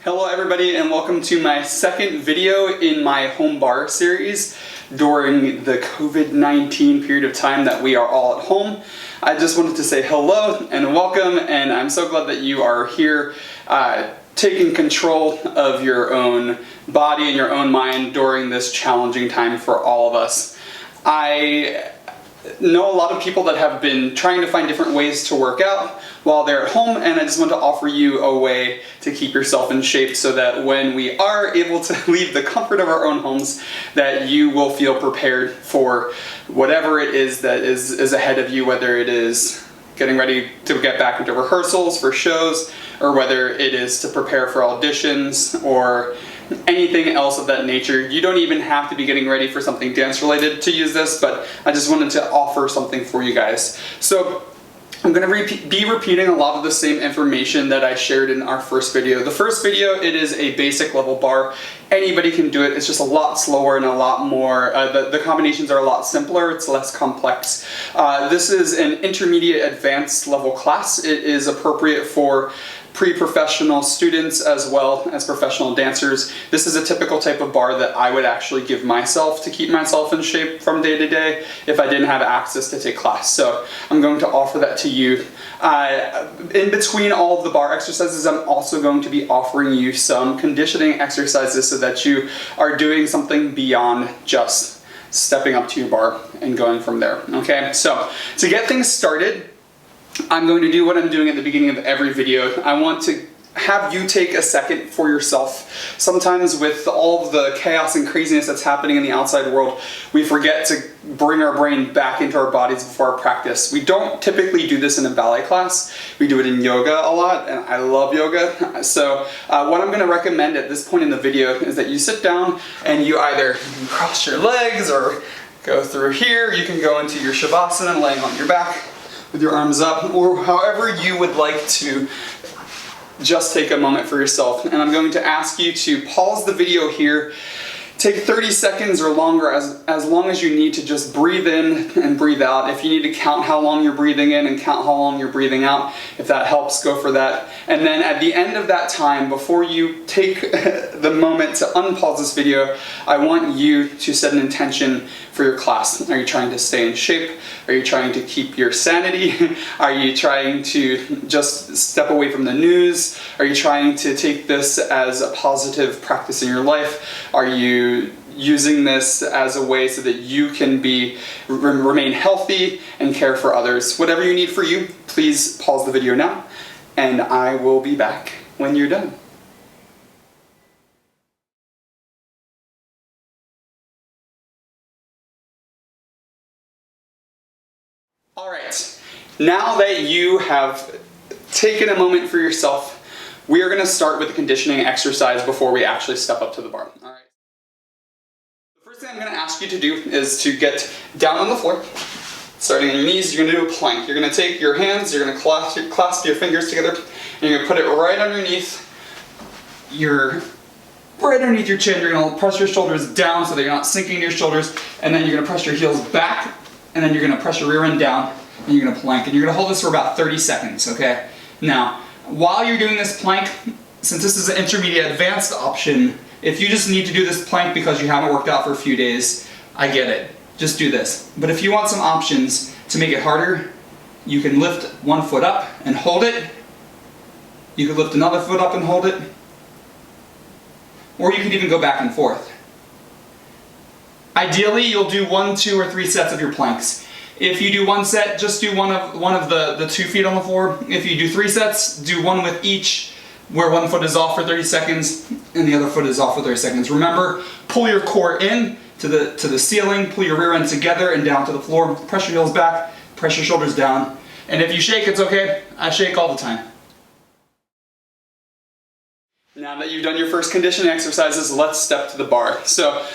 Hello everybody and welcome to my second video in my home bar series during the COVID-19 period of time that we are all at home. I just wanted to say hello and welcome, and I'm so glad that you are here taking control of your own body and your own mind during this challenging time for all of us. I know a lot of people that have been trying to find different ways to work out while they're at home, and I just want to offer you a way to keep yourself in shape so that when we are able to leave the comfort of our own homes, that you will feel prepared for whatever it is that is ahead of you, whether it is getting ready to get back into rehearsals for shows, or whether it is to prepare for auditions, or anything else of that nature. You don't even have to be getting ready for something dance related to use this, but I just wanted to offer something for you guys. So I'm going to be repeating a lot of the same information that I shared in our first video. The first video, it is a basic level bar. Anybody can do it. It's just a lot slower and a lot more, the combinations are a lot simpler. It's less complex. This is an intermediate advanced level class. It is appropriate for pre-professional students as well as professional dancers. This is a typical type of bar that I would actually give myself to keep myself in shape from day to day if I didn't have access to take class. So I'm going to offer that to you. In between all of the bar exercises, I'm also going to be offering you some conditioning exercises so that you are doing something beyond just stepping up to your bar and going from there. Okay, so to get things started, I'm going to do what I'm doing at the beginning of every video. I want to have you take a second for yourself. Sometimes with all of the chaos and craziness that's happening in the outside world, we forget to bring our brain back into our bodies before our practice. We don't typically do this in a ballet class. We do it in yoga a lot, and I love yoga. So what I'm going to recommend at this point in the video is that you sit down and you either cross your legs or go through here. You can go into your shavasana laying on your back with your arms up, or however you would like to just take a moment for yourself. And I'm going to ask you to pause the video here, take 30 seconds or longer, as long as you need, to just breathe in and breathe out. If you need to count how long you're breathing in and count how long you're breathing out, if that helps, go for that. And then at the end of that time, before you take the moment to unpause this video, I want you to set an intention for your class. Are you trying to stay in shape? Are you trying to keep your sanity? Are you trying to just step away from the news? Are you trying to take this as a positive practice in your life? Are you using this as a way so that you can remain healthy and care for others? Whatever you need for you, please pause the video now, and I will be back when you're done. All right, now that you have taken a moment for yourself, we are going to start with the conditioning exercise before we actually step up to the bar. All right. The first thing I'm going to ask you to do is to get down on the floor. Starting on your knees, you're going to do a plank. You're going to take your hands, you're going to clasp your fingers together, and you're going to put it right underneath your chin. You're going to press your shoulders down so that you're not sinking your shoulders, and then you're going to press your heels back, and then you're going to press your rear end down, and you're going to plank. And you're going to hold this for about 30 seconds, okay? Now, while you're doing this plank, since this is an intermediate advanced option, if you just need to do this plank because you haven't worked out for a few days, I get it. Just do this. But if you want some options to make it harder, you can lift one foot up and hold it. You can lift another foot up and hold it. Or you can even go back and forth. Ideally, you'll do 1, 2, or 3 sets of your planks. If you do one set, just do one of the 2 feet on the floor. If you do 3 sets, do one with each, where one foot is off for 30 seconds and the other foot is off for 30 seconds. Remember, pull your core in to the ceiling, pull your rear end together and down to the floor. Press your heels back, press your shoulders down. And if you shake, it's okay. I shake all the time. Now that you've done your first conditioning exercises, let's step to the bar. So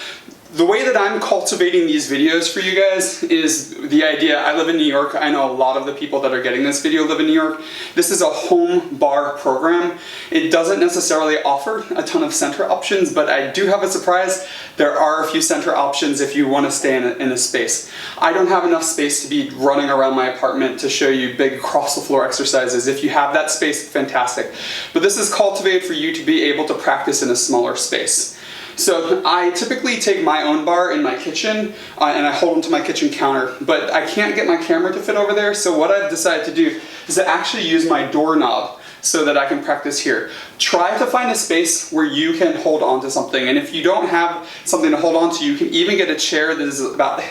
The way that I'm cultivating these videos for you guys is the idea. I live in New York. I know a lot of the people that are getting this video live in New York. This is a home bar program. It doesn't necessarily offer a ton of center options, but I do have a surprise. There are a few center options if you want to stay in a space. I don't have enough space to be running around my apartment to show you big cross the floor exercises. If you have that space, fantastic. But this is cultivated for you to be able to practice in a smaller space. So I typically take my own bar in my kitchen and I hold them to my kitchen counter, but I can't get my camera to fit over there, so what I've decided to do is to actually use my doorknob so that I can practice here. Try to find a space where you can hold on to something, and if you don't have something to hold on to, you can even get a chair that is about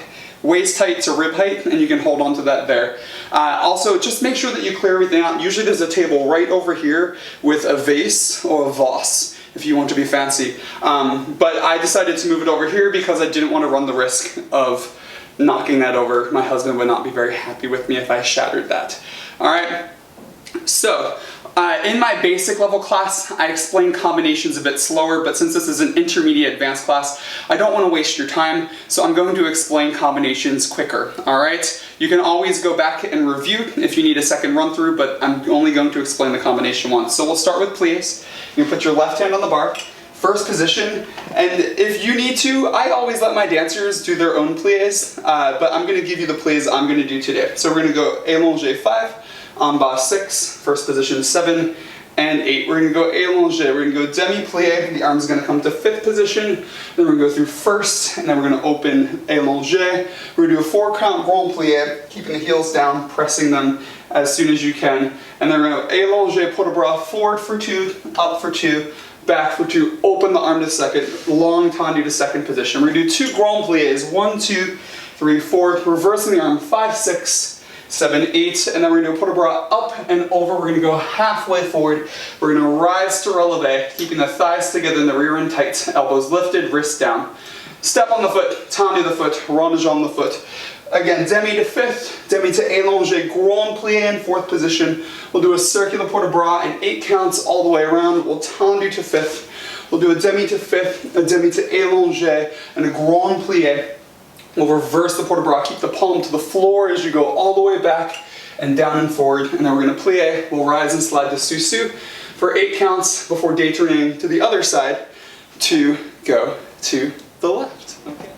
waist height to rib height, and you can hold on to that there. Also, just make sure that you clear everything out. Usually there's a table right over here with a vase or a vase, if you want to be fancy. But I decided to move it over here because I didn't want to run the risk of knocking that over. My husband would not be very happy with me if I shattered that. All right, so in my basic level class, I explain combinations a bit slower, but since this is an intermediate advanced class, I don't want to waste your time, so I'm going to explain combinations quicker, all right? You can always go back and review if you need a second run through, but I'm only going to explain the combination once. So we'll start with pliés. You put your left hand on the bar, first position, and if you need to, I always let my dancers do their own pliés, but I'm going to give you the pliés I'm going to do today. So we're going to go allongé 5, en bas 6, first position 7, and 8. We're going to go allongé, we're going to go demi-plié, the arm's going to come to 5th position, then we're going to go through first, and then we're going to open allongé. We're going to do a 4-count grand plié, keeping the heels down, pressing them as soon as you can, and then we're going to allongé, port de bras, forward for 2, up for 2, back for 2, open the arm to second, long tendu to second position. We're going to do 2 grand pliés, 1, 2, 3, 4, reversing the arm, 5, 6, 7, 8, and then we're going to put a bra up and over. We're going to go halfway forward. We're going to rise to releve, keeping the thighs together and the rear end tight, elbows lifted, wrists down. Step on the foot, tendu the foot, rondage on the foot. Again, demi to 5th, demi to allongé, grand plié in 4th position. We'll do a circular port de bras and 8 counts all the way around. We'll tendu to 5th. We'll do a demi to 5th, a demi to allongé, and a grand plié. We'll reverse the port de bras, keep the palm to the floor as you go all the way back and down and forward. And then we're going to plié. We'll rise and slide to sous-sus for 8 counts before détourning to the other side to go to the left. Okay.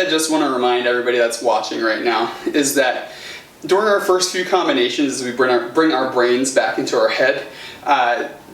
I just want to remind everybody that's watching right now is that during our first few combinations, as we bring our brains back into our head,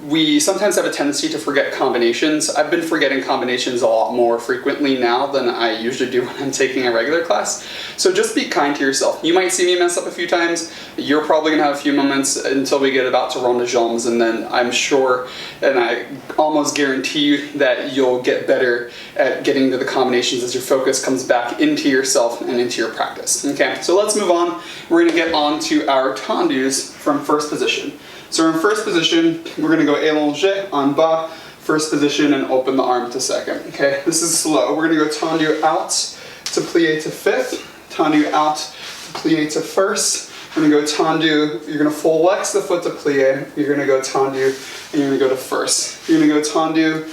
we sometimes have a tendency to forget combinations. I've been forgetting combinations a lot more frequently now than I usually do when I'm taking a regular class. So just be kind to yourself. You might see me mess up a few times. You're probably going to have a few moments until we get about to rond de jambes, and then I'm sure, and I almost guarantee you that you'll get better at getting to the combinations as your focus comes back into yourself and into your practice. Okay, so let's move on. We're going to get on to our tendus from first position. So in first position, we're going to go allongé en bas, first position, and open the arm to second. Okay, this is slow. We're going to go tendu out to plie to fifth, tendu out to plie to first. We're going to go tendu, you're going to flex the foot to plie, you're going to go tendu, and you're going to go to first. You're going to go tendu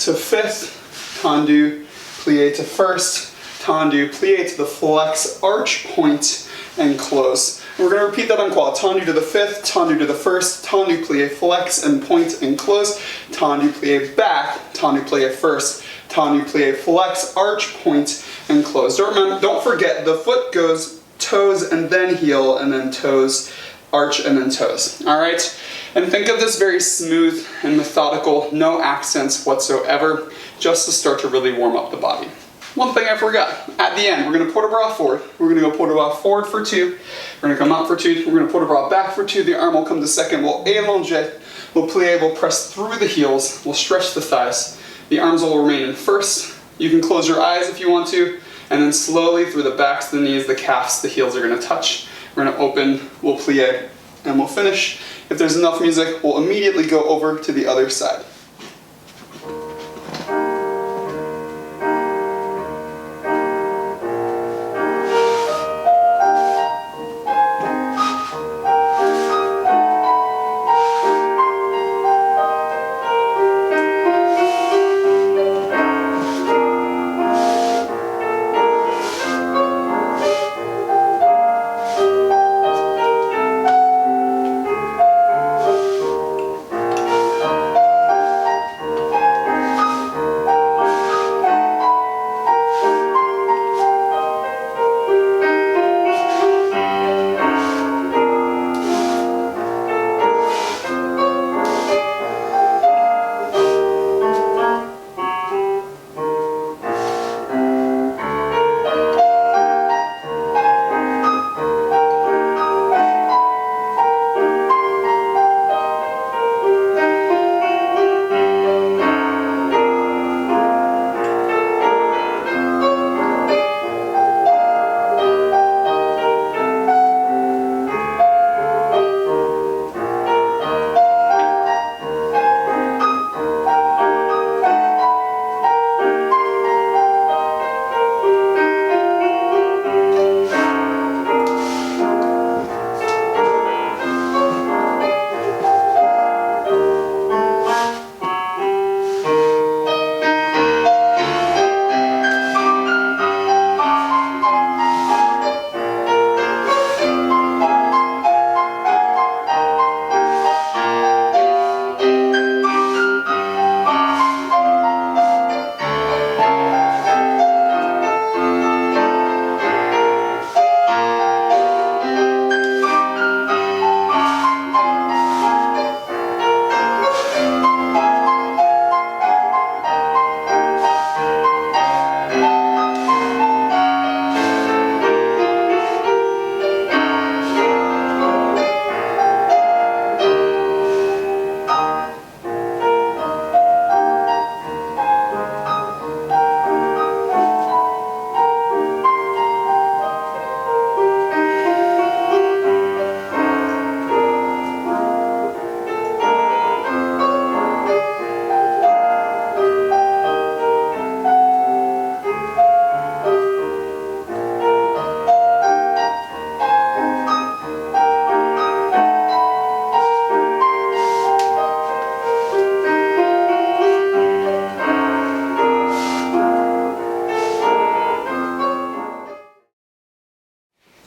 to fifth, tendu, plie to first, tendu, plie to the flex, arch, point, and close. We're going to repeat that on quad. Tendu to the fifth, tendu to the first, tendu plie flex and point and close, tendu plie back, tendu plie first, tendu plie flex, arch, point, and close. Don't forget, the foot goes toes and then heel, and then toes, arch, and then toes. All right? And think of this very smooth and methodical, no accents whatsoever, just to start to really warm up the body. One thing I forgot, at the end, we're going to port a bras forward. We're going to go port a bras forward for 2. We're going to come up for 2. We're going to port a bras back for 2. The arm will come to second. We'll allonger, we'll plie, we'll press through the heels. We'll stretch the thighs. The arms will remain in first. You can close your eyes if you want to. And then slowly through the backs, the knees, the calves, the heels are going to touch. We're going to open, we'll plie, and we'll finish. If there's enough music, we'll immediately go over to the other side.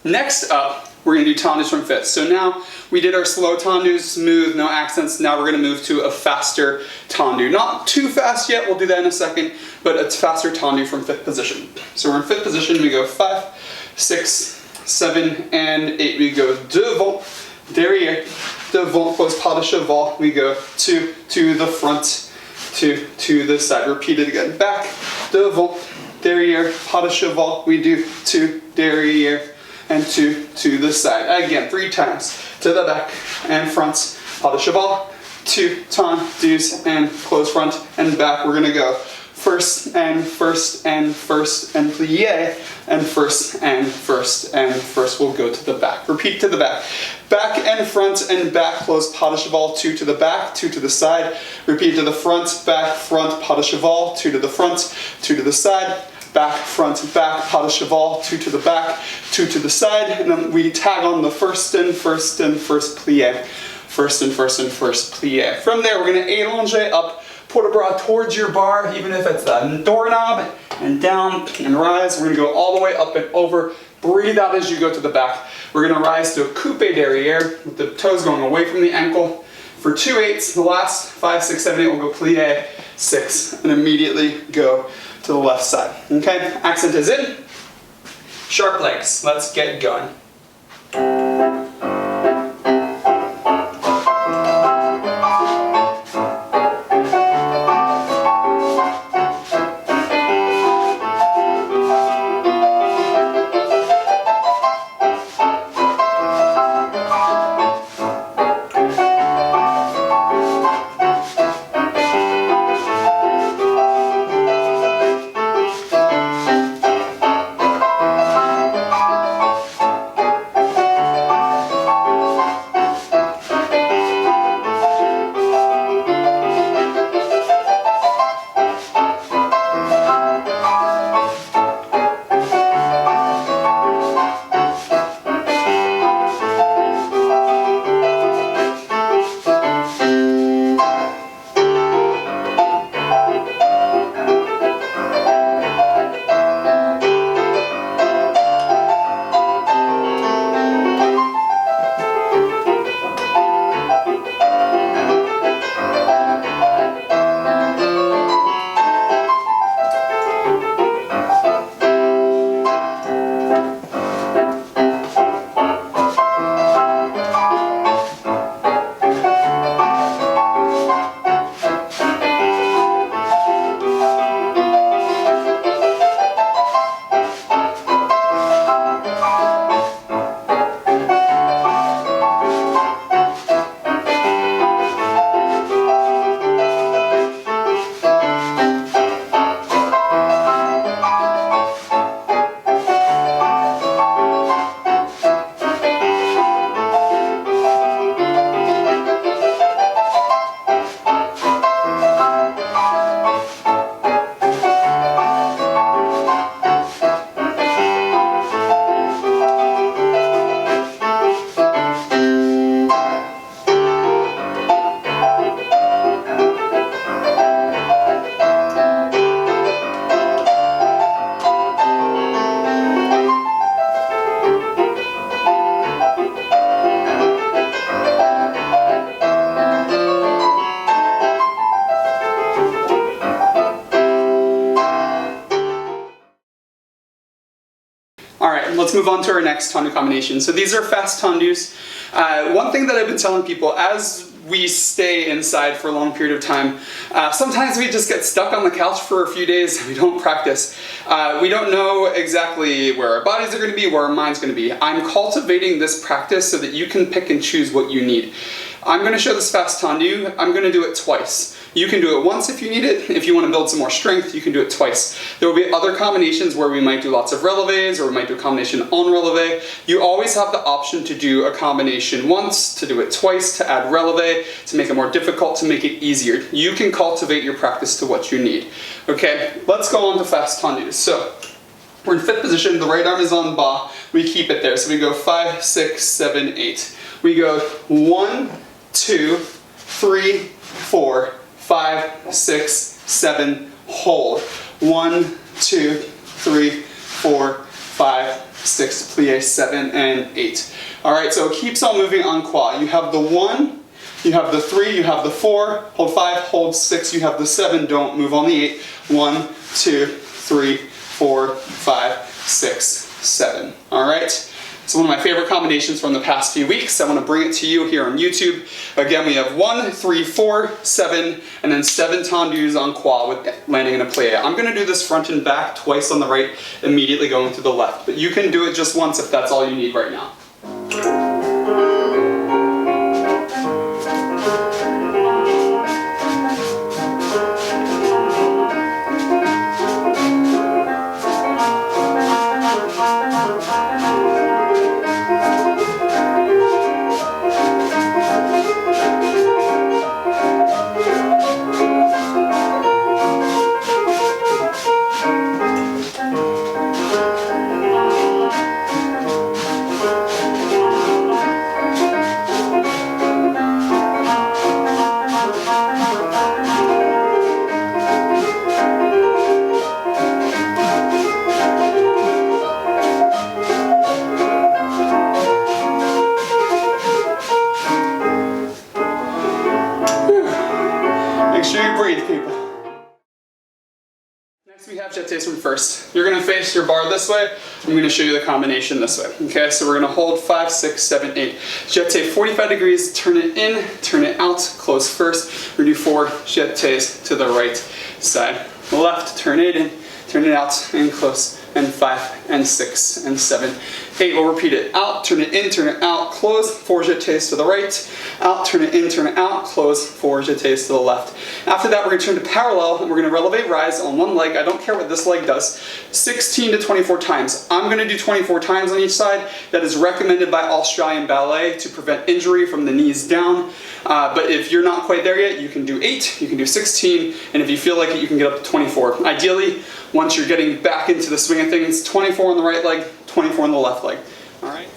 Next up, we're going to do tendus from fifth. So now we did our slow tendus, smooth, no accents. Now we're going to move to a faster tendu. Not too fast yet, we'll do that in a second, but it's faster tendu from fifth position. So we're in fifth position, we go 5, 6, 7, and 8. We go devant, derrière, devant, pose pas de cheval. We go to the front, to the side. Repeat it again. Back, devant, derrière, pas de cheval. We do to, derrière, and to the side. Again, 3 times. To the back and front, pas de cheval, 2 tendus, and close front and back. We're gonna go first and first and first and plie, and first and first and first. We'll go to the back. Repeat to the back. Back and front and back, close pas de cheval, 2 to the back, 2 to the side. Repeat to the front, front, pas de cheval, 2 to the front, 2 to the side. Back, front, back, pas de cheval, 2 to the back, 2 to the side, and then we tag on the first and first and first plie. First and first and first plie. From there, we're gonna élonger up, port de bras towards your bar, even if it's the doorknob, and down and rise. We're gonna go all the way up and over. Breathe out as you go to the back. We're gonna rise to a coupe derrière with the toes going away from the ankle. For 2 8s, the last 5, 6, 7, 8, we'll go plie, 6, and immediately go to the left side. Okay, accent is in. Sharp legs. Let's get going. Let's move on to our next tendu combination. So these are fast tendus. One thing that I've been telling people, as we stay inside for a long period of time, sometimes we just get stuck on the couch for a few days and we don't practice. We don't know exactly where our bodies are going to be, where our mind's going to be. I'm cultivating this practice so that you can pick and choose what you need. I'm going to show this fast tendu. I'm going to do it twice. You can do it once if you need it. If you want to build some more strength, you can do it twice. There will be other combinations where we might do lots of relevés, or we might do a combination on relevé. You always have the option to do a combination once, to do it twice, to add relevé, to make it more difficult, to make it easier. You can cultivate your practice to what you need. Okay, let's go on to fast tendus. So, we're in fifth position, the right arm is on ba, we keep it there. So we go 5, 6, 7, 8. We go 1, 2, 3, 4, 5, 6, 7, hold. 1, 2, 3, 4, 5, 6, plie 7, and 8. All right, so it keeps on moving en croix. You have the 1, you have the 3, you have the 4, hold 5, hold 6, you have the 7, don't move on the 8. 1, 2, 3, 4, 5, 6, 7. All right. It's one of my favorite combinations from the past few weeks. I want to bring it to you here on YouTube. Again, we have 1, 3, 4, 7, and then 7 tendus en croix with landing in a plie. I'm going to do this front and back twice on the right, immediately going to the left. But you can do it just once if that's all you need right now. Make sure you breathe, people. Next we have jetés from first. You're going to face your bar this way. I'm going to show you the combination this way. Okay, so we're going to hold 5, 6, 7, 8. Jeté 45 degrees, turn it in, turn it out, close first. We're going to do 4 jetés to the right side. Left, turn it in, turn it out, and close. And 5, and 6, and 7, 8. We'll repeat it. Out, turn it in, turn it out, close, 4 jetés to the right. Out, turn it in, turn it out, close, 4 jetés to the left. After that, we're going to turn to parallel, and we're going to releve rise on one leg. I don't care what this leg does. 16 to 24 times. I'm going to do 24 times on each side. That is recommended by Australian Ballet to prevent injury from the knees down. But if you're not quite there yet, you can do 8, you can do 16, and if you feel like it, you can get up to 24. Ideally, once you're getting back into the swing of things, 24 on the right leg, 24 on the left leg. All right.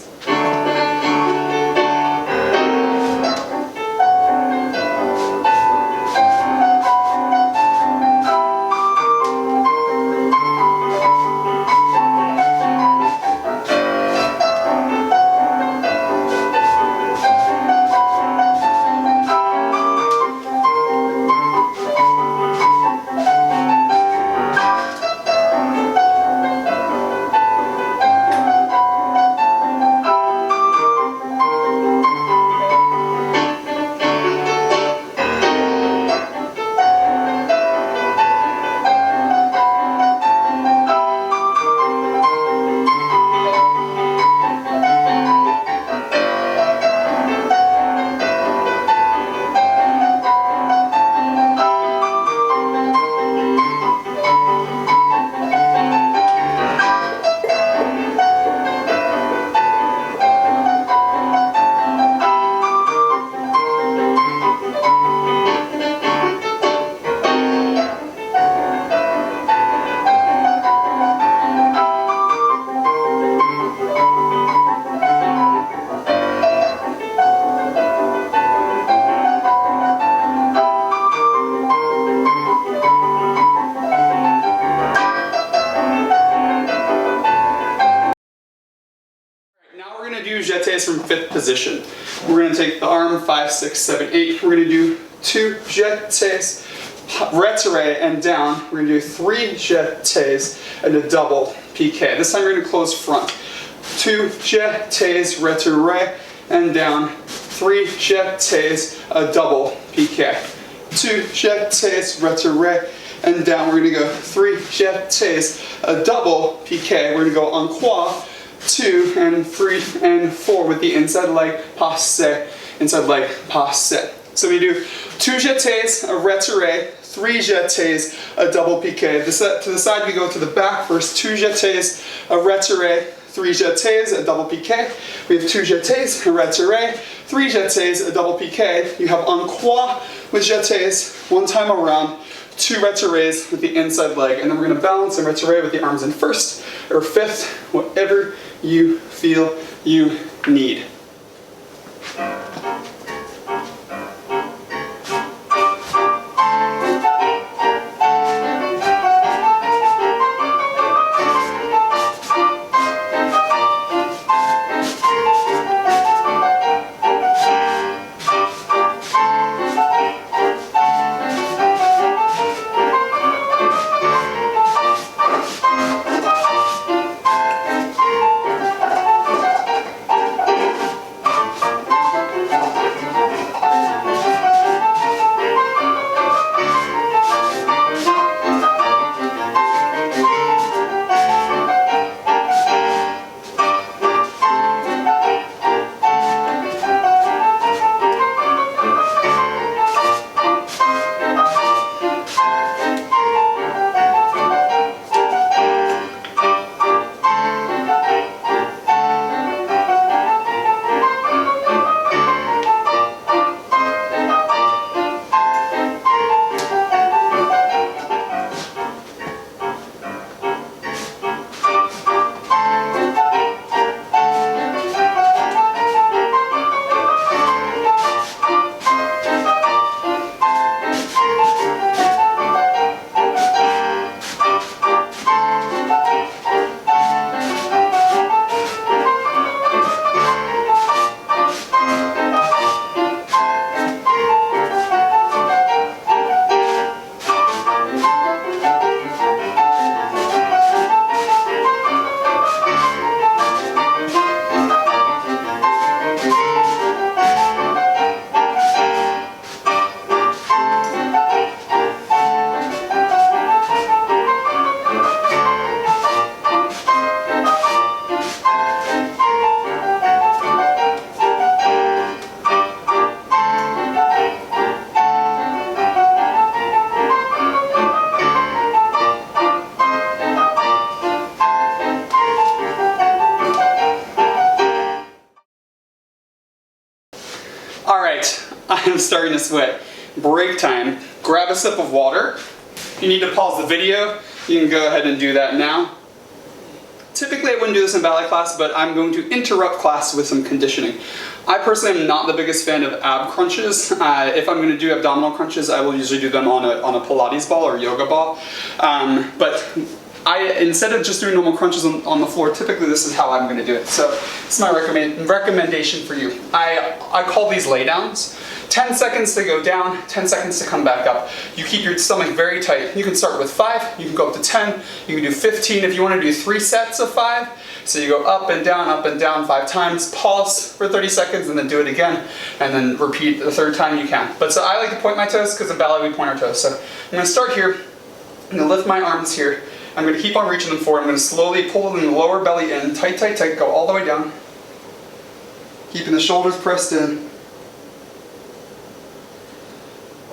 Jetés from 5th position. We're going to take the arm 5, 6, 7, 8. We're going to do 2 jetés, retiré and down. We're going to do 3 jetés and a double piqué. This time we're going to close front. 2 jetés, retiré and down. 3 jetés, a double piqué. 2 jetés, retiré and down. We're going to go 3 jetés, a double piqué. We're going to go en croix. 2 and 3 and 4 with the inside leg passé, inside leg passé. So we do 2 jetés, a retiré, 3 jetés, a double piqué. To the side we go to the back first. 2 jetés, a retiré, 3 jetés, a double piqué. We have 2 jetés, a retiré, 3 jetés, a double piqué. You have en croix with jetés, 1 time around, 2 retirés with the inside leg, and then we're going to balance and retiré with the arms in 1st or 5th, whatever you feel you need. I am starting to sweat. Break time. Grab a sip of water. If you need to pause the video, you can go ahead and do that now. Typically I wouldn't do this in ballet class, but I'm going to interrupt class with some conditioning. I personally am not the biggest fan of ab crunches. If I'm going to do abdominal crunches, I will usually do them on a Pilates ball or yoga ball. But instead of just doing normal crunches on the floor, typically this is how I'm going to do it. So this is my recommendation for you. I call these laydowns. 10 seconds to go down, 10 seconds to come back up. You keep your stomach very tight. You can start with 5, you can go up to 10, you can do 15 if you want to do 3 sets of 5. So you go up and down 5 times, pause for 30 seconds and then do it again, and then repeat the 3rd time you can. But so I like to point my toes because in ballet we point our toes. So I'm going to start here, I'm going to lift my arms here, I'm going to keep on reaching them forward, I'm going to slowly pull the lower belly in, tight, tight, tight, go all the way down, keeping the shoulders pressed in.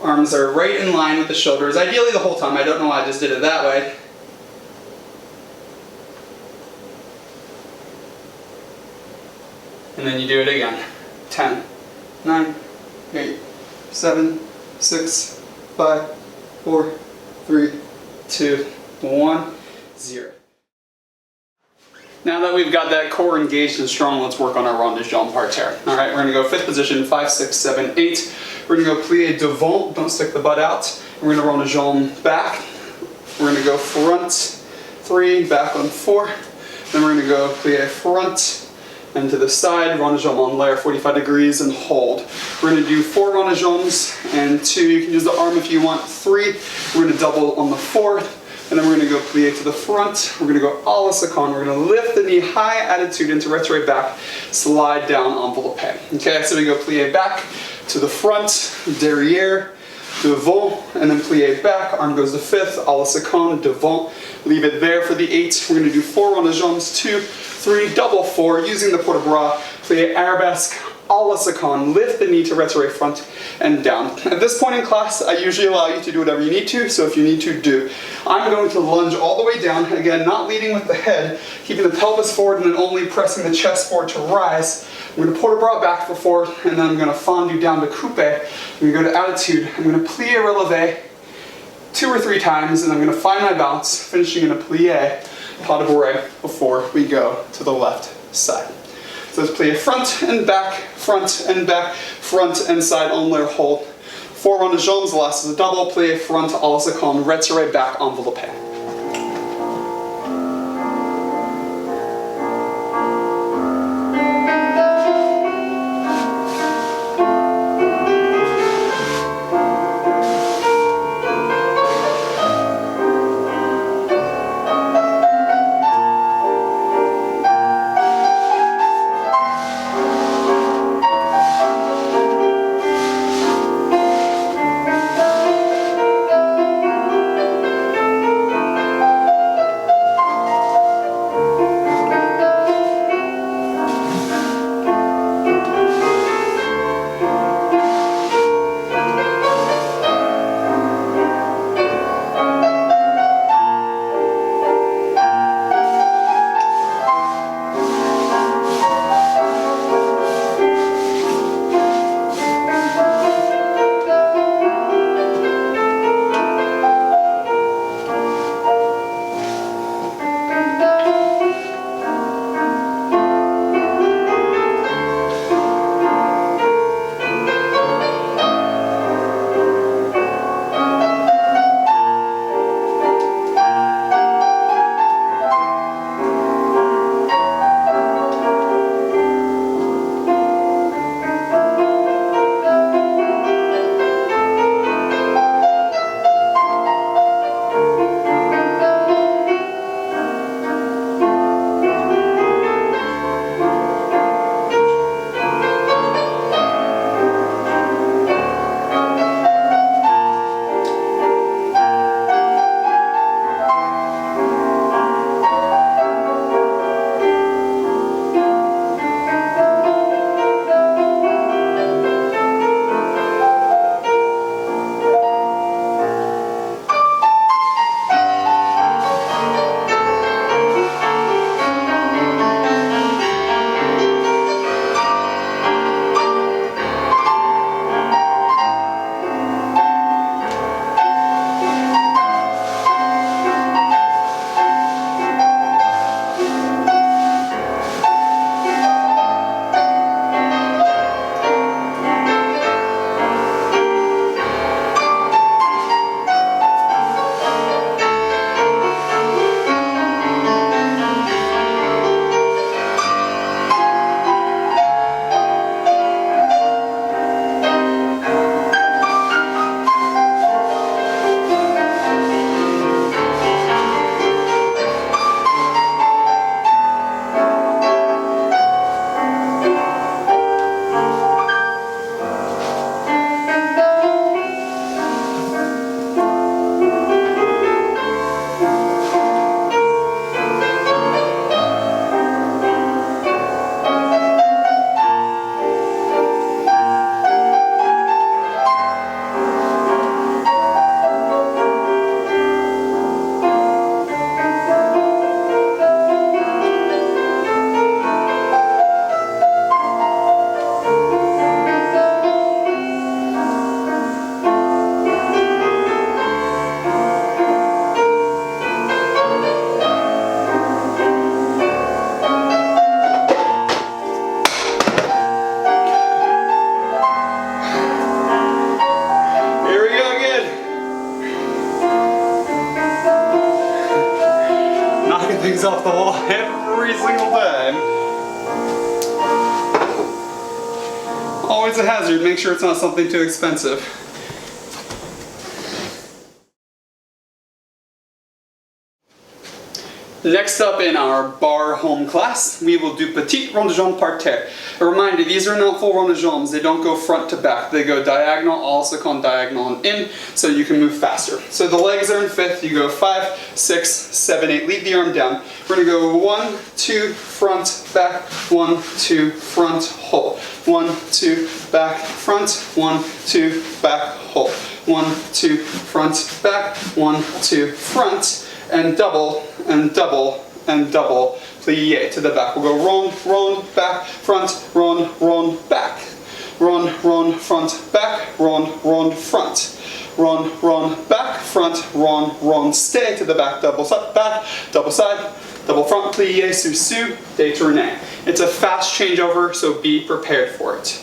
Arms are right in line with the shoulders, ideally the whole time. I don't know why I just did it that way. And then you do it again. 10, 9, 8, 7, 6, 5, 4, 3, 2, 1, 0. Now that we've got that core engaged and strong, let's work on our rond de jambe parterre. All right, we're going to go 5th position, 5, 6, 7, 8. We're going to go plie devant, don't stick the butt out. We're going to rond de jambe back. We're going to go front 3, back on 4. Then we're going to go plie front and to the side, rond de jambe en l'air, 45 degrees and hold. We're going to do 4 rond de jambes and 2, you can use the arm if you want, 3. We're going to double on the 4th. And then we're going to go plie to the front. We're going to go à la seconde. We're going to lift the knee, high attitude into retro back, slide down enveloppe. Okay, so we go plie back to the front, derrière, devant, and then plie back. Arm goes to 5th, à la seconde, devant. Leave it there for the 8. We're going to do 4 rond de jambes, 2, 3, double 4, using the port de bras, plie arabesque, à la seconde, lift the knee to retro front and down. At this point in class, I usually allow you to do whatever you need to, so if you need to, do. I'm going to lunge all the way down, again, not leading with the head, keeping the pelvis forward and then only pressing the chest forward to rise. I'm going to port de bras back for 4, and then I'm going to fondue down to coupe. I'm going to go to attitude. I'm going to plie relevé 2 or 3 times, and I'm going to find my bounce, finishing in a plie, pas de bourrée, before we go to the left side. So let's plie front and back, front and back, front and side en l'air, hold. 4 rond de jambes, the last is a double, plie front, à la seconde, retire back, enveloppe. time. Always a hazard, make sure it's not something too expensive. Next up in our barre home class, we will do petit rond de jambe par terre. A reminder, these are not full rond de jambes, they don't go front to back, they go diagonal, also called diagonal and in, so you can move faster. So the legs are in fifth, you go 5, 6, 7, 8, lead the arm down. We're gonna go 1, 2, front, back, 1, 2, front, hold. 1, 2, back, front, 1, 2, back, hold. 1, 2, front, back, 1, 2, front, and double, and double, and double, plie to the back. We'll go rond, rond, back, front, rond, rond, back. Rond, rond, front, back, rond, rond, front. Rond, rond, back, front, rond, rond, stay to the back, double side, back, double side, double front, plie, sous, détourné. It's a fast changeover, so be prepared for it.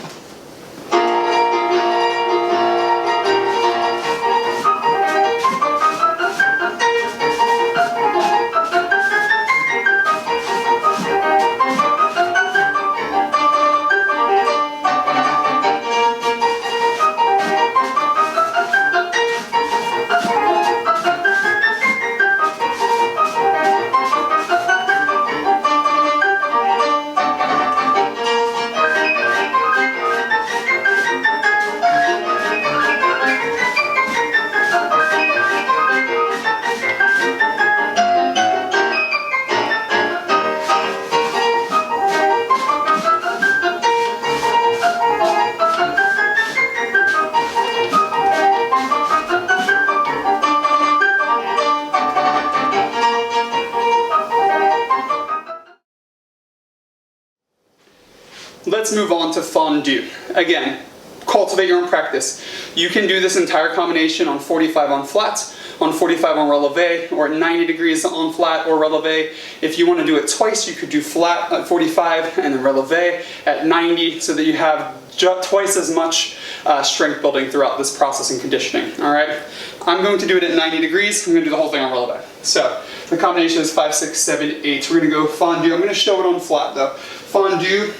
Let's move on to fondue. Again, cultivate your own practice. You can do this entire combination on 45 on flat, on 45 on releve, or 90 degrees on flat or releve. If you want to do it twice, you could do flat at 45 and then releve at 90 so that you have twice as much strength building throughout this process and conditioning. All right, I'm going to do it at 90 degrees. I'm going to do the whole thing on releve. So the combination is 5, 6, 7, 8. We're going to go fondue. I'm going to show it on flat though. Fondue,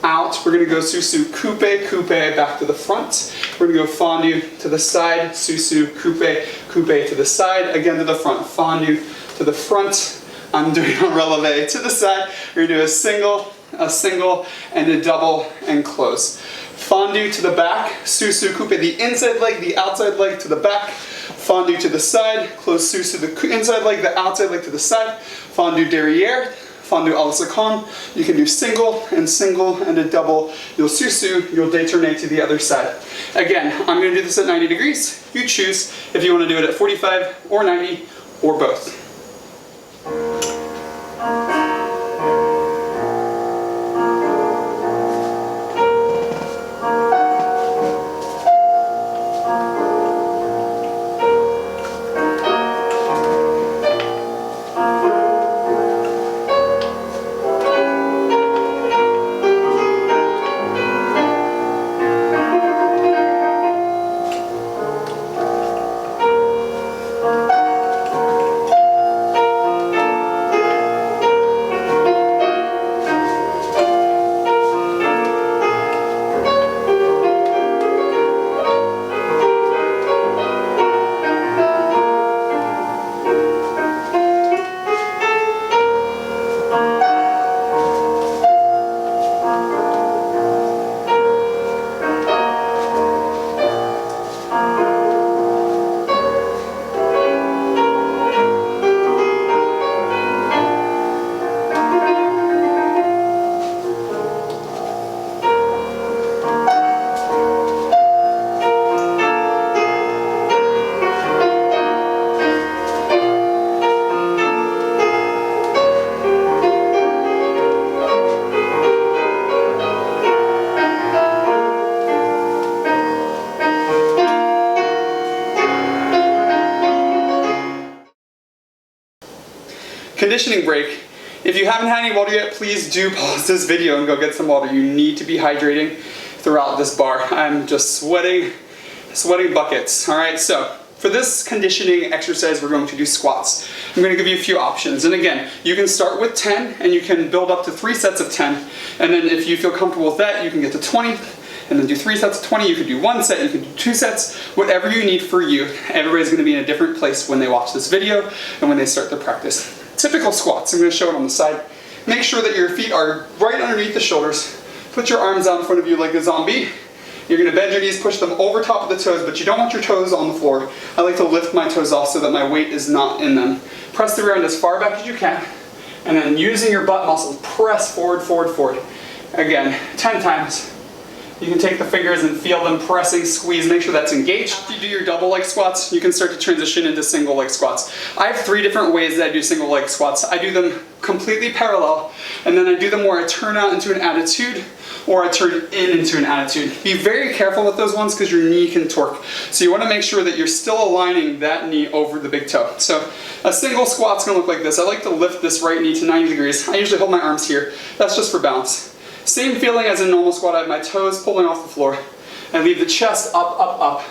out, we're going to go sous, coupe, coupe, back to the front. We're going to go fondue to the side, sous, coupe, coupe to the side, again to the front, fondue to the front. I'm doing a releve to the side. We're going to do a single, and a double, and close. Fondue to the back, sous, coupe, the inside leg, the outside leg to the back. Fondue to the side, close sous, the inside leg, the outside leg to the side. Fondue derrière. Fondue à la seconde, you can do single and a double. You'll sous, you'll détourner to the other side. Again, I'm going to do this at 90 degrees. You choose if you want to do it at 45 or 90 or both. Conditioning break. If you haven't had any water yet, please do pause this video and go get some water. You need to be hydrating throughout this bar. I'm just sweating buckets. All right, so For this conditioning exercise, we're going to do squats. I'm going to give you a few options. And again, you can start with 10 and you can build up to 3 sets of 10. And then if you feel comfortable with that, you can get to 20 and then do 3 sets of 20. You could do 1 set, you could do 2 sets, whatever you need for you. Everybody's going to be in a different place when they watch this video and when they start their practice. Typical squats, I'm going to show it on the side. Make sure that your feet are right underneath the shoulders. Put your arms out in front of you like a zombie. You're going to bend your knees, push them over top of the toes, but you don't want your toes on the floor. I like to lift my toes off so that my weight is not in them. Press the rear end as far back as you can, and then using your butt muscles, press forward, forward, forward. Again, 10 times. You can take the fingers and feel them pressing, squeeze, make sure that's engaged. After you do your double leg squats, you can start to transition into single leg squats. I have 3 different ways that I do single leg squats. I do them completely parallel, and then I do them where I turn out into an attitude, or I turn in into an attitude. Be very careful with those ones because your knee can torque. So you want to make sure that you're still aligning that knee over the big toe. So a single squat's going to look like this. I like to lift this right knee to 90 degrees. I usually hold my arms here. That's just for balance. Same feeling as a normal squat. I have my toes pulling off the floor. I leave the chest up, up, up,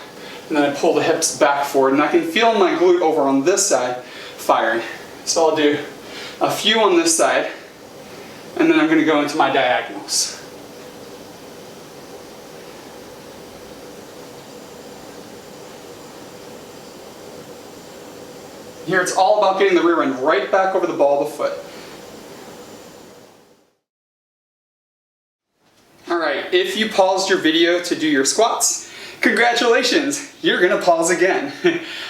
and then I pull the hips back forward. And I can feel my glute over on this side firing. So I'll do a few on this side, and then I'm going to go into my diagonals. Here it's all about getting the rear end right back over the ball of the foot. Alright, if you paused your video to do your squats, congratulations, you're going to pause again.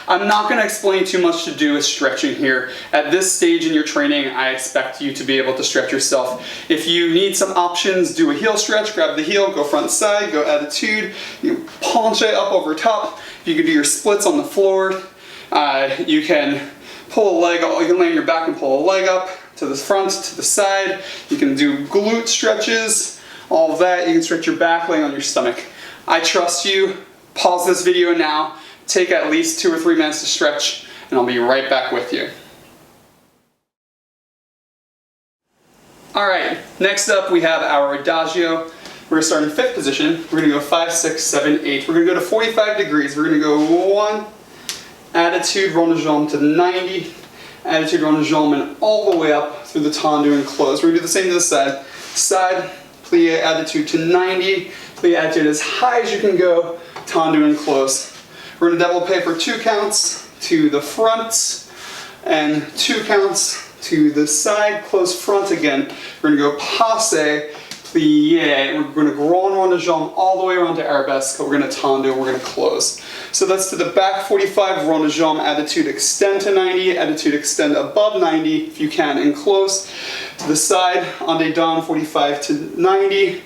I'm not going to explain too much to do with stretching here. At this stage in your training, I expect you to be able to stretch yourself. If you need some options, do a heel stretch, grab the heel, go front side, go attitude, you planche up over top. You can do your splits on the floor. You can pull a leg, you can lay on your back and pull a leg up to the front, to the side. You can do glute stretches, all of that. You can stretch your back laying on your stomach. I trust you. Pause this video now. Take at least 2 or 3 minutes to stretch, and I'll be right back with you. Alright, next up we have our adagio. We're going to start in 5th position. We're going to go 5, 6, 7, 8. We're going to go to 45 degrees. We're going to go 1, attitude, rond de jambe to 90, attitude, rond de jambe, and all the way up through the tendu and close. We're going to do the same to the side. Side, plie, attitude to 90, plie, attitude as high as you can go, tendu and close. We're going to double plie for 2 counts to the front, and 2 counts to the side, close front again. We're going to go passe, plie, we're going to grand rond de jambe all the way around to arabesque, we're going to tendu, and we're going to close. So that's to the back 45, rond de jambe, attitude extend to 90, attitude extend above 90 if you can, and close. To the side, en dedans, 45 to 90,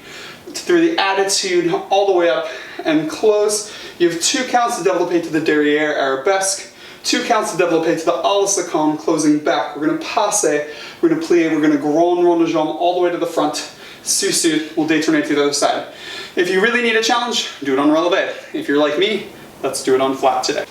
through the attitude, all the way up and close. You have 2 counts to développé to the derrière, arabesque, 2 counts to développé to the à la seconde, closing back. We're going to passe, we're going to plie, we're going to grand rond de jambe all the way to the front. Susu, we'll détourner to the other side. If you really need a challenge, do it on relevé. If you're like me, let's do it on flat today.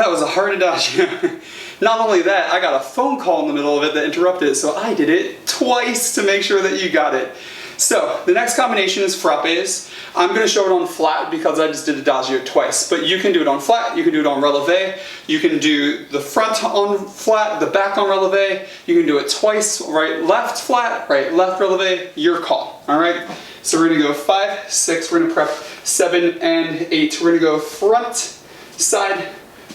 that was a hard adagio. Not only that, I got a phone call in the middle of it that interrupted it, so I did it twice to make sure that you got it. So, the next combination is frappes. I'm going to show it on flat because I just did adagio twice, but you can do it on flat, you can do it on releve, you can do the front on flat, the back on releve, you can do it twice, right, left flat, right, left releve, your call, alright? So we're going to go 5, 6, we're going to prep 7 and 8. We're going to go front, side,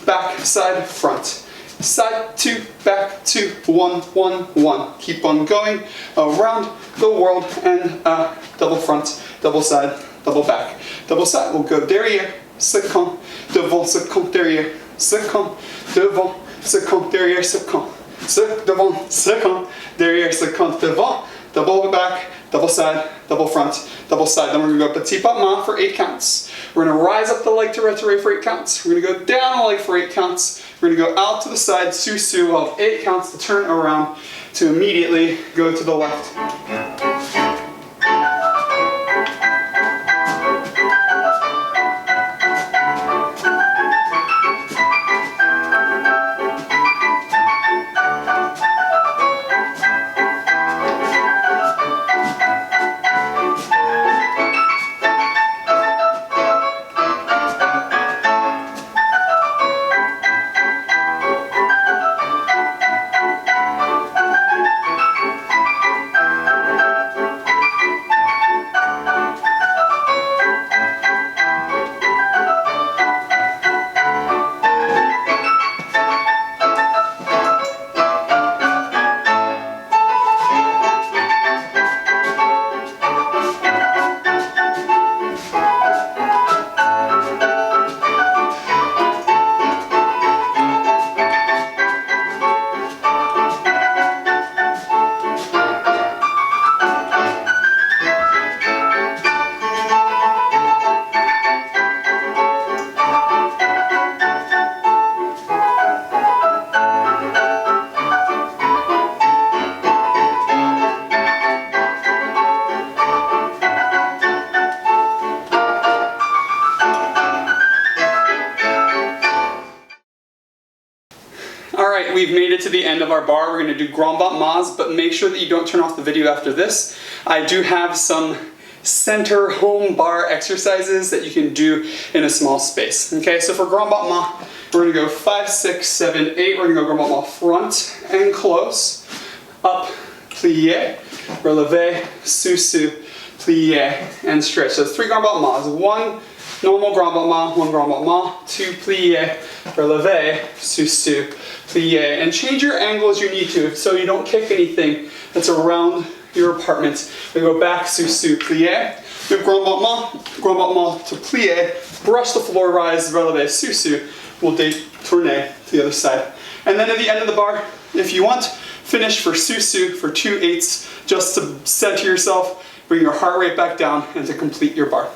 back, side, front. Side, 2, back, 2, 1, 1, 1. Keep on going around the world and double front, double side, double back, double side. We'll go derrière, second, devant, second, derrière, second, devant, second, derrière, second, devant, second, derrière, second, devant, double back, double side, double front, double side. Then we're going to go petit pas main for 8 counts. We're going to rise up the leg to retiré for 8 counts. We're going to go down the leg for 8 counts. We're going to go out to the side, sous-sus, we'll have 8 counts to turn around to immediately go to the left. Alright, we've made it to the end of our bar. We're going to do grand battements, but make sure that you don't turn off the video after this. I do have some center home bar exercises that you can do in a small space. Okay, so for grand battement, we're going to go 5, 6, 7, 8. We're going to go grand battement front and close, up, plié, releve, sous-sus, plié, and stretch. So 3 grand battements. 1 normal grand battement, 1 grand battement, 2 plié, releve, sous-sus, plié, and change your angle as you need to so you don't kick anything that's around your apartment. We go back, sous-sus, plié. We have grand battement to plié, brush the floor, rise, releve, sous-sus. We'll tourner to the other side. And then at the end of the bar, if you want, finish for sous-sus for 2 eighths, just to center yourself, bring your heart rate back down, and to complete your bar.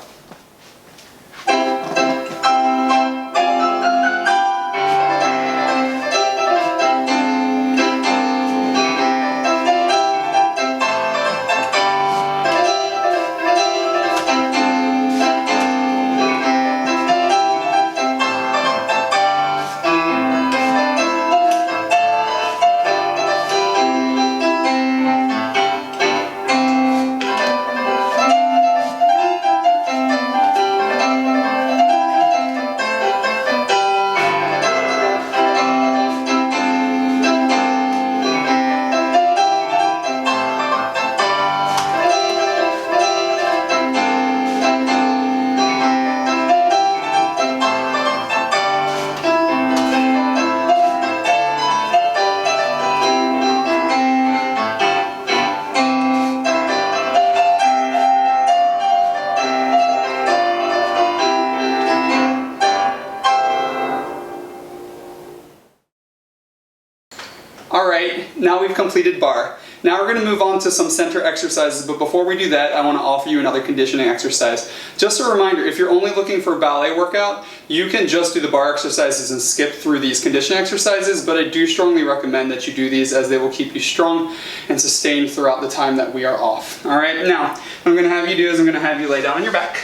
Alright, now we've completed bar. Now we're going to move on to some center exercises, but before we do that, I want to offer you another conditioning exercise. Just a reminder, if you're only looking for a ballet workout, you can just do the bar exercises and skip through these conditioning exercises, but I do strongly recommend that you do these as they will keep you strong and sustained throughout the time that we are off. Alright, now, what I'm going to have you do is I'm going to have you lay down on your back.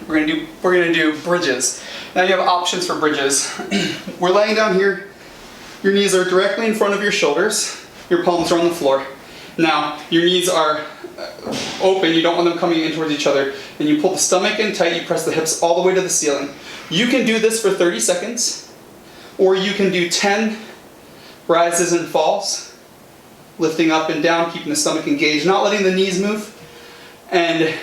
We're going to do bridges. Now you have options for bridges. We're laying down here. Your knees are directly in front of your shoulders. Your palms are on the floor. Now, your knees are open. You don't want them coming in towards each other. And you pull the stomach in tight. You press the hips all the way to the ceiling. You can do this for 30 seconds. Or you can do 10 rises and falls. Lifting up and down, keeping the stomach engaged, not letting the knees move. And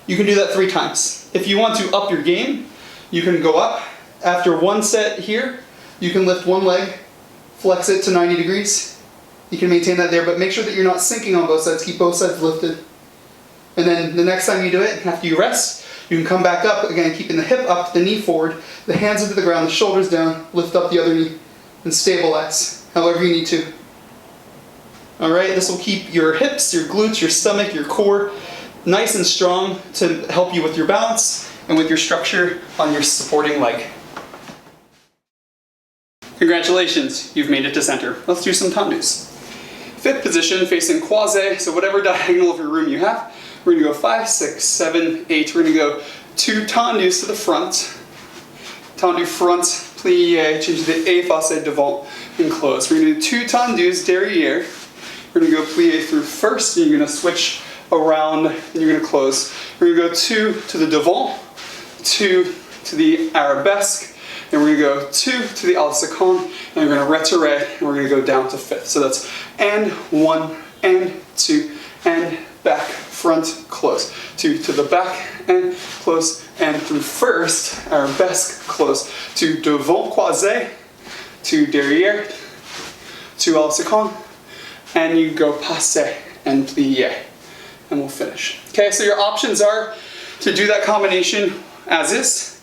you can do that 3 times. If you want to up your game, you can go up. After one set here, you can lift one leg, flex it to 90 degrees. You can maintain that there, but make sure that you're not sinking on both sides. Keep both sides lifted. And then the next time you do it, after you rest, you can come back up, again, keeping the hip up, the knee forward, the hands into the ground, the shoulders down, lift up the other knee, and stabilize, however you need to. All right, this will keep your hips, your glutes, your stomach, your core nice and strong to help you with your balance and with your structure on your supporting leg. Congratulations, you've made it to center. Let's do some tendus. 5th position, facing croisé, so whatever diagonal of your room you have. We're gonna go 5, 6, 7, 8. We're gonna go 2 tendus to the front. Tendu front, plié, change the A face devant, and close. We're gonna do 2 tendus derrière. We're gonna go plié through first, and you're gonna switch around, and you're gonna close. We're gonna go 2 to the devant, 2 to the arabesque, and we're gonna go 2 to the al-second, and we're gonna retiré, and we're gonna go down to 5th. So that's and 1, and 2, and back, front, close. 2 to the back, and close, and through first, arabesque, close. 2 devant croisé, 2 derrière, 2 al-second, and you go passé and plié. And we'll finish. Okay, so your options are to do that combination as is.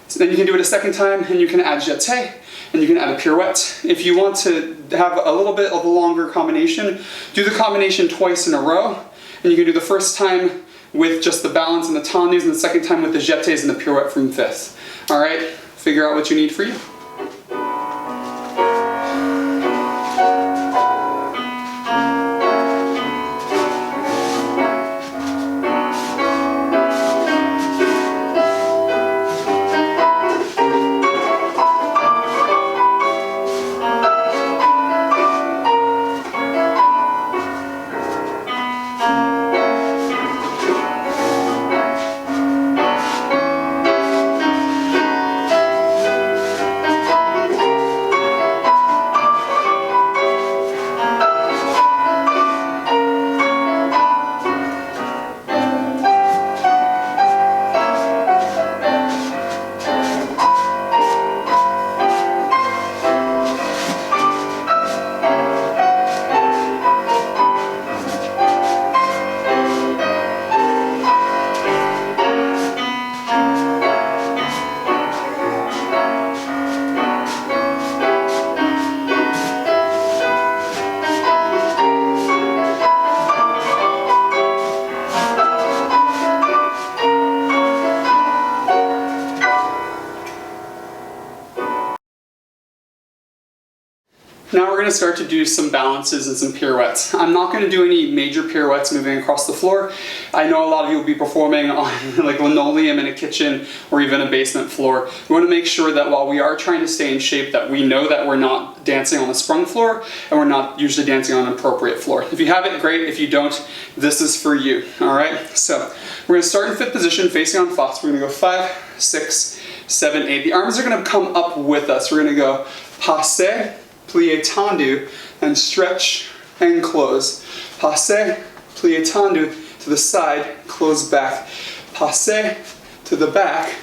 So then you can do it a second time, and you can add jeté, and you can add a pirouette. If you want to have a little bit of a longer combination, do the combination twice in a row, and you can do the first time with just the balance and the tendus, and the second time with the jetés and the pirouette from 5th. All right, figure out what you need for you. Now we're going to start to do some balances and some pirouettes. I'm not going to do any major pirouettes moving across the floor. I know a lot of you will be performing on like linoleum in a kitchen or even a basement floor. We want to make sure that while we are trying to stay in shape, that we know that we're not dancing on a sprung floor and we're not usually dancing on an appropriate floor. If you have it, great. If you don't, this is for you. All right. So we're going to start in 5th position, facing en face. We're going to go 5, 6, 7, 8. The arms are going to come up with us. We're going to go passé, plié, tendu, and stretch and close. Passé, plié, tendu, to the side, close back. Passé, to the back,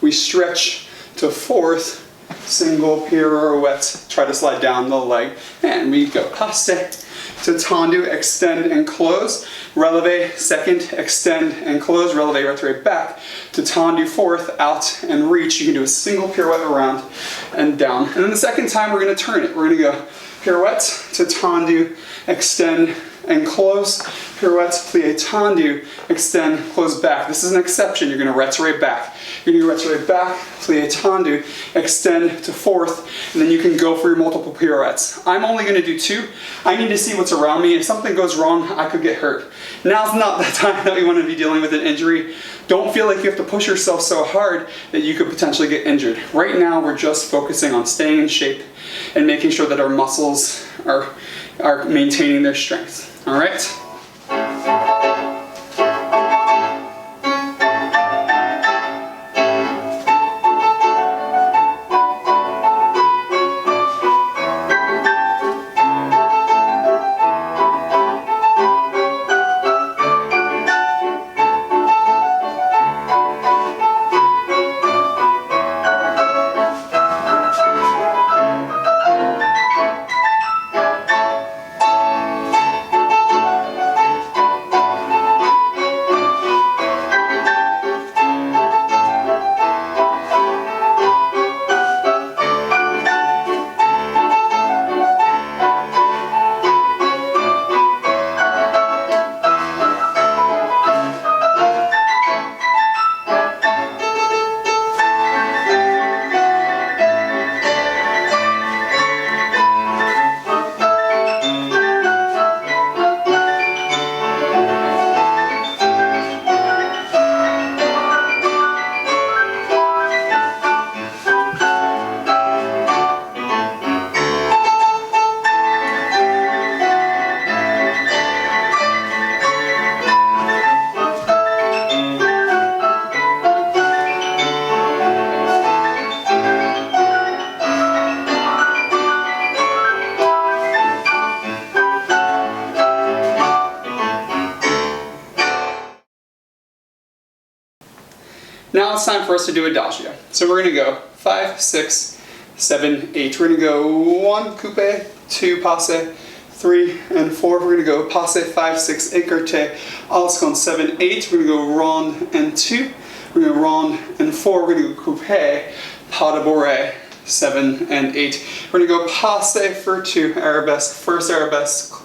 we stretch to 4th, single pirouette. Try to slide down the leg, and we go passé to tendu, extend and close. Releve, second, extend and close. Releve, retirate back to tendu, 4th, out and reach. You can do a single pirouette around and down. And then the second time we're going to turn it. We're going to go pirouette to tendu, extend and close. Pirouettes, plie, tendu, extend, close back. This is an exception. You're going to retirate back. You're going to retirate back, plie, tendu, extend to fourth, and then you can go for your multiple pirouettes. I'm only going to do 2. I need to see what's around me. If something goes wrong, I could get hurt. Now's not the time that we want to be dealing with an injury. Don't feel like you have to push yourself so hard that you could potentially get injured. Right now, we're just focusing on staying in shape and making sure that our muscles are maintaining their strength. All right? Now it's time for us to do adagio. So we're going to go 5, 6, 7, 8. We're going to go 1, coupe, 2, passe, 3, and 4. We're going to go passe, 5, 6, écarté, alles con 7, 8. We're going to go rond and 2. We're going to rond and 4. We're going to go coupe, pas de bourrée, 7 and 8. We're going to go passe for 2, arabesque, first arabesque,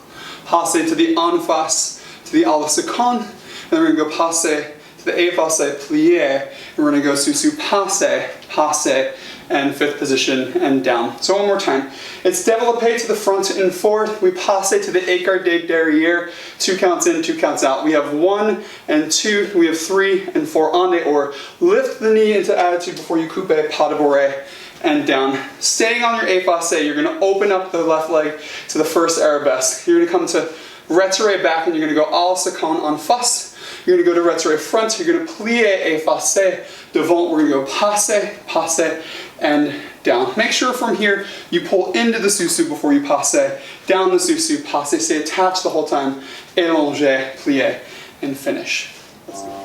passe to the en face, to the à la seconde, and then we're going to go passe to the effacé, plié, and we're going to go sous passe, passe, and 5th position and down. So one more time. It's développé to the front and forward. We passe to the écarté derrière, 2 counts in, 2 counts out. We have 1 and 2, we have 3 and 4 en or lift the knee into attitude before you coupe, pas de bourrée, and down. Staying on your effacé, you're going to open up the left leg to the first arabesque. You're going to come to retiré back and you're going to go à la seconde en face. You're going to go to retiré front, you're going to plier, effacé, devant, we're going to go passe, passe, and down. Make sure from here you pull into the sous before you passe, down the sous, passe, stay attached the whole time, élonger, plier, and finish. Let's go.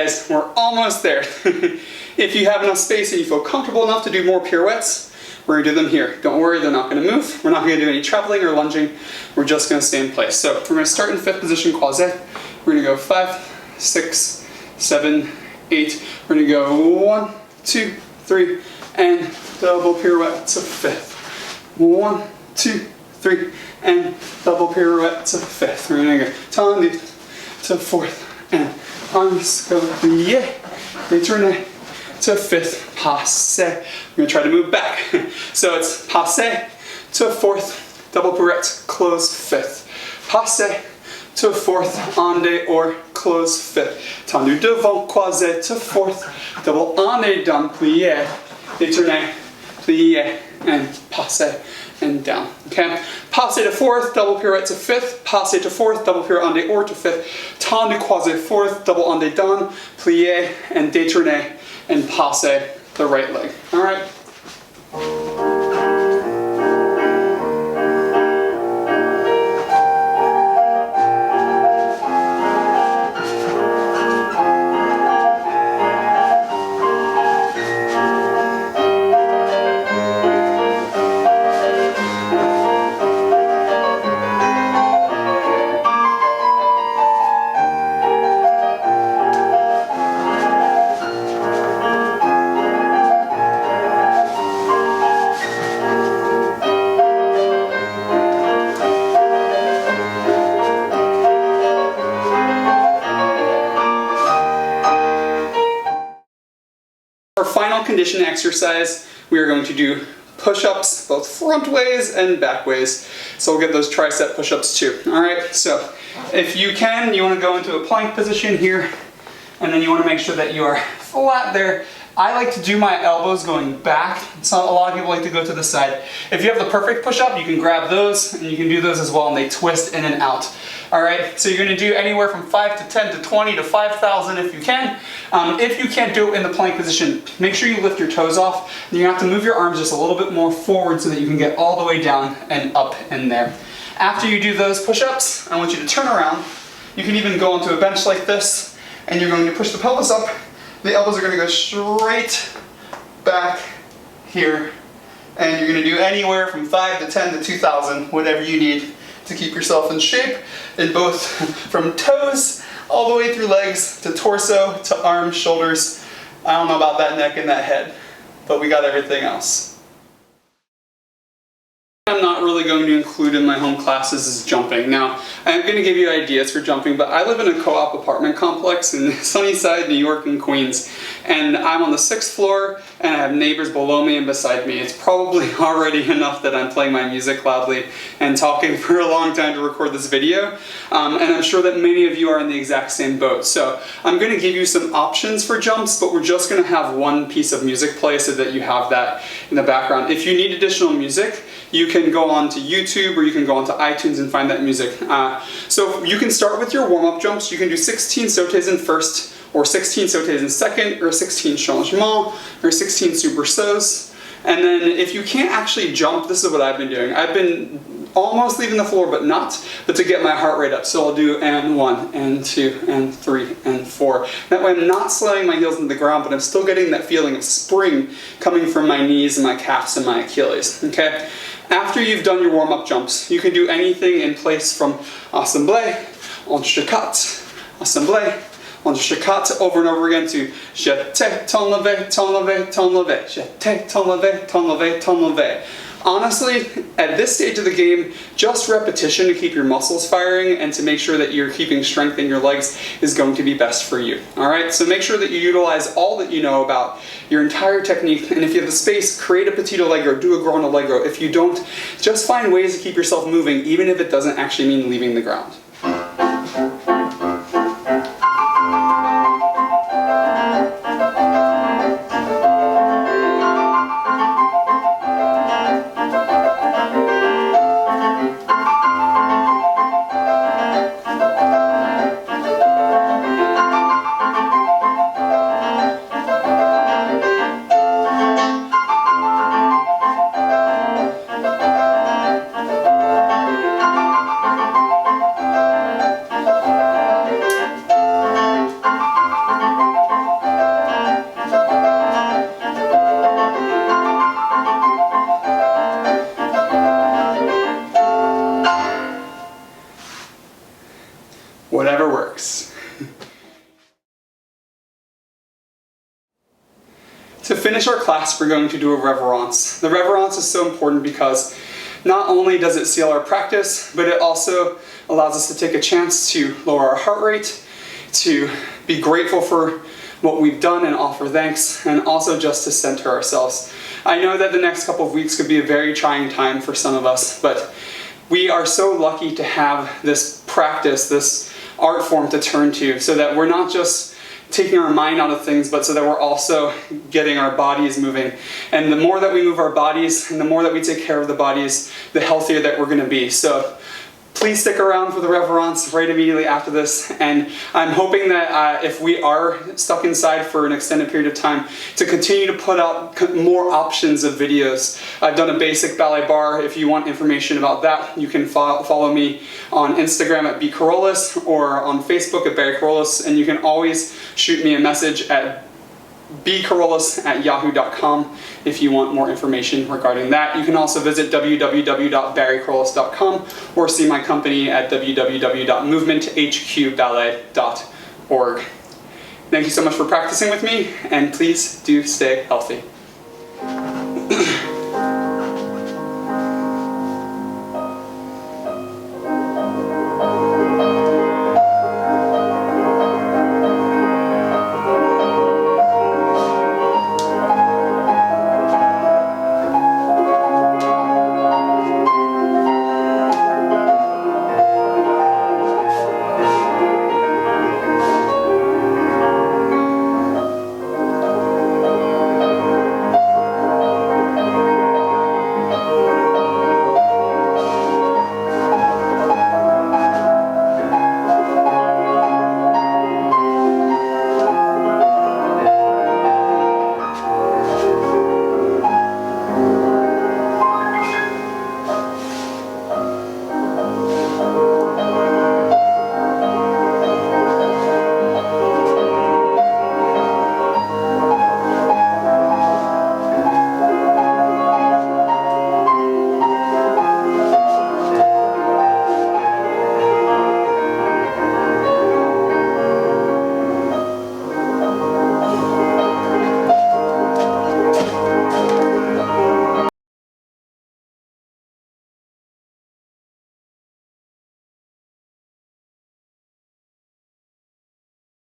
guys, we're almost there. If you have enough space and you feel comfortable enough to do more pirouettes, we're gonna do them here. Don't worry, they're not gonna move. We're not gonna do any traveling or lunging. We're just gonna stay in place. So we're gonna start in 5th position croisé. We're gonna go 5, 6, 7, 8. We're gonna go 1, 2, 3, and double pirouette to 5th. 1, 2, 3, and double pirouette to 5th. We're gonna go tendu to 4th, and arms go plié, détourné to 5th, passé. We're gonna try to move back. So it's passé to 4th, double pirouette, close 5th. Passé to 4th, ende or close 5th. Tendu devant, croisé to 4th, double ende down, plié, détourné, plié, and passé and down. Okay, passé to 4th, double pirouette to 5th, passé to 4th, double pirouette ende or to 5th, tendu croisé 4th, double ende down, plié, and détourné, and passé the right leg. All right. Our final condition exercise, we are going to do push-ups both front ways and back ways. So we'll get those tricep push-ups too. All right, so if you can, you want to go into a plank position here, and then you want to make sure that you are flat there. I like to do my elbows going back. So a lot of people like to go to the side. If you have the perfect push-up, you can grab those, and you can do those as well, and they twist in and out. All right, so you're gonna do anywhere from 5 to 10 to 20 to 5,000 if you can. If you can't do it in the plank position, make sure you lift your toes off. And you have to move your arms just a little bit more forward so that you can get all the way down and up in there. After you do those push-ups, I want you to turn around. You can even go onto a bench like this, and you're going to push the pelvis up. The elbows are gonna go straight back here. And you're gonna do anywhere from 5 to 10 to 2,000, whatever you need to keep yourself in shape, in both from toes all the way through legs to torso to arms, shoulders. I don't know about that neck and that head, but we got everything else. I'm not really going to include in my home classes is jumping. Now, I'm going to give you ideas for jumping, but I live in a co-op apartment complex in Sunnyside, New York and Queens, and I'm on the 6th floor, and I have neighbors below me and beside me. It's probably already enough that I'm playing my music loudly and talking for a long time to record this video, and I'm sure that many of you are in the exact same boat. So I'm going to give you some options for jumps, but we're just going to have one piece of music play so that you have that in the background. If you need additional music, you can go on to YouTube or you can go onto iTunes and find that music. So you can start with your warm-up jumps. You can do 16 sautés in first, or 16 sautés in second, or 16 changements, or 16 supersauts. And then if you can't actually jump, this is what I've been doing. I've been almost leaving the floor, but to get my heart rate up. So I'll do and 1, and 2, and 3, and 4. That way I'm not slamming my heels into the ground, but I'm still getting that feeling of spring coming from my knees and my calves and my Achilles, okay? After you've done your warm-up jumps, you can do anything in place from assemblée, entrecote, assemblée, entrecote, over and over again to jeté, ton levé, ton levé, ton levé, jeté, ton levé, ton levé, ton levé. Honestly, at this stage of the game, just repetition to keep your muscles firing and to make sure that you're keeping strength in your legs is going to be best for you. All right, so make sure that you utilize all that you know about your entire technique, and if you have the space, create a petit allegro, do a grand allegro. If you don't, just find ways to keep yourself moving, even if it doesn't actually mean leaving the ground. To finish our class, we're going to do a reverence. The reverence is so important because not only does it seal our practice, but it also allows us to take a chance to lower our heart rate, to be grateful for what we've done and offer thanks, and also just to center ourselves. I know that the next couple of weeks could be a very trying time for some of us, but we are so lucky to have this practice, this art form to turn to, so that we're not just taking our mind out of things, but so that we're also getting our bodies moving. And the more that we move our bodies, and the more that we take care of the bodies, the healthier that we're going to be. So please stick around for the reverence right immediately after this, and I'm hoping that if we are stuck inside for an extended period of time, to continue to put out more options of videos. I've done a basic ballet bar. If you want information about that, you can follow me on Instagram at BKerollis or on Facebook at BKerollis, and you can always shoot me a message at BKerollis@yahoo.com if you want more information regarding that. You can also visit www.BarreKerollis.com or see my company at www.movementhqballet.org. Thank you so much for practicing with me, and please do stay healthy.